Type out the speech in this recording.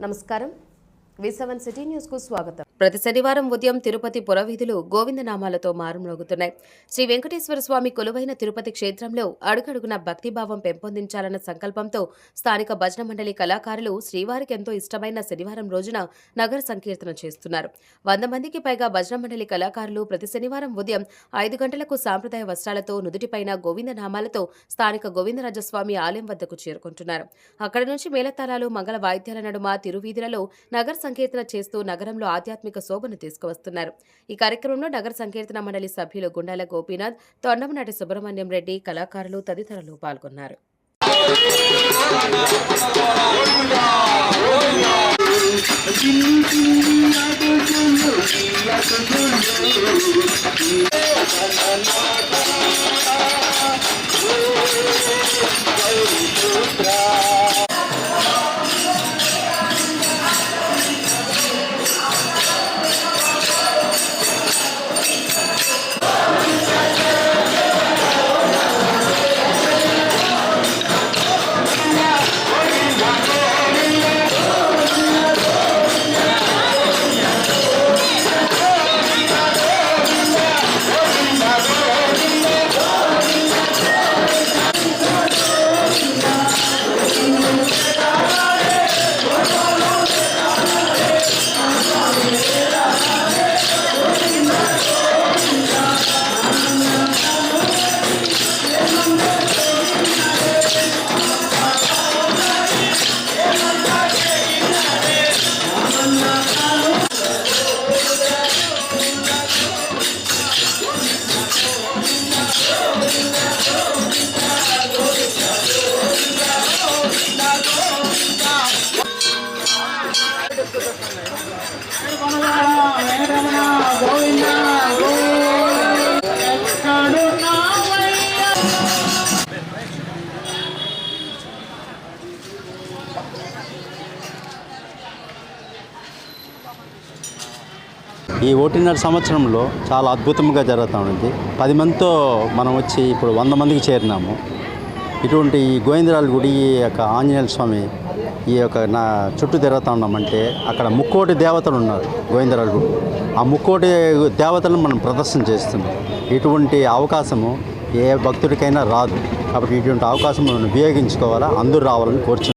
నమస్కారం V7 city news కు స్వాగతం. ప్రతి శనివారం ఉదయం తిరుపతి పురవీధులు గోవిందనామాలతో మారుమ్రోగుతున్నాయి. శ్రీ వెంకటేశ్వర స్వామి కొలువైన తిరుపతి క్షేత్రంలో అడుగడుగున భక్తిభావం పెంపొందించాలన్న సంకల్పంతో స్థానిక భజన మండలి కళాకారులు శ్రీవారికి ఎంతో ఇష్టమైన శనివారం రోజున నగర సంకీర్తన చేస్తున్నారు. 100 మందికి పైగా భజన మండలి కళాకారులు ప్రతి శనివారం ఉదయం 5 గంటలకు సాంప్రదాయ వస్త్రాలతో నుదుటిపైన గోవిందనామాలతో స్థానిక గోవిందరాజస్వామి ఆలయం వద్దకు చేరుకుంటున్నారు. అక్కడి నుంచి మేళతాళాలు మంగళ వాయిద్యాల నడుమ తిరువీధులలో నగర సంకీర్తన చేస్తూ నగరంలో ఆధ్యాత్మిక శోభను తీసుకువస్తున్నారు. ఈ కార్యక్రమంలో నగర సంకీర్తన మండలి సభ్యులు గుండాల గోపీనాథ్, తొండమనాటి సుబ్రహ్మణ్యం రెడ్డి, కళాకారులు తదితరులు పాల్గొన్నారు. ఈ 1.5 సంవత్సరంలో చాలా అద్భుతంగా జరుగుతూ ఉంది. 10 మందితో మనం వచ్చి ఇప్పుడు 100 మందికి చేరినాము. ఇటువంటి ఈ గోవిందరాజుల గుడి యొక్క ఆంజనేయ స్వామి ఈ యొక్క నా చుట్టూ తిరుగుతూ ఉన్నామంటే అక్కడ ముక్కోటి దేవతలు ఉన్నారు గోవిందరాజుల గుడి. ఆ ముక్కోటి దేవతలను మనం ప్రదర్శన చేస్తున్నాం. ఇటువంటి అవకాశము ఏ భక్తుడికైనా రాదు. కాబట్టి ఇటువంటి అవకాశం మనం వినియోగించుకోవాలా, అందరూ రావాలని కోరుచున్నాం.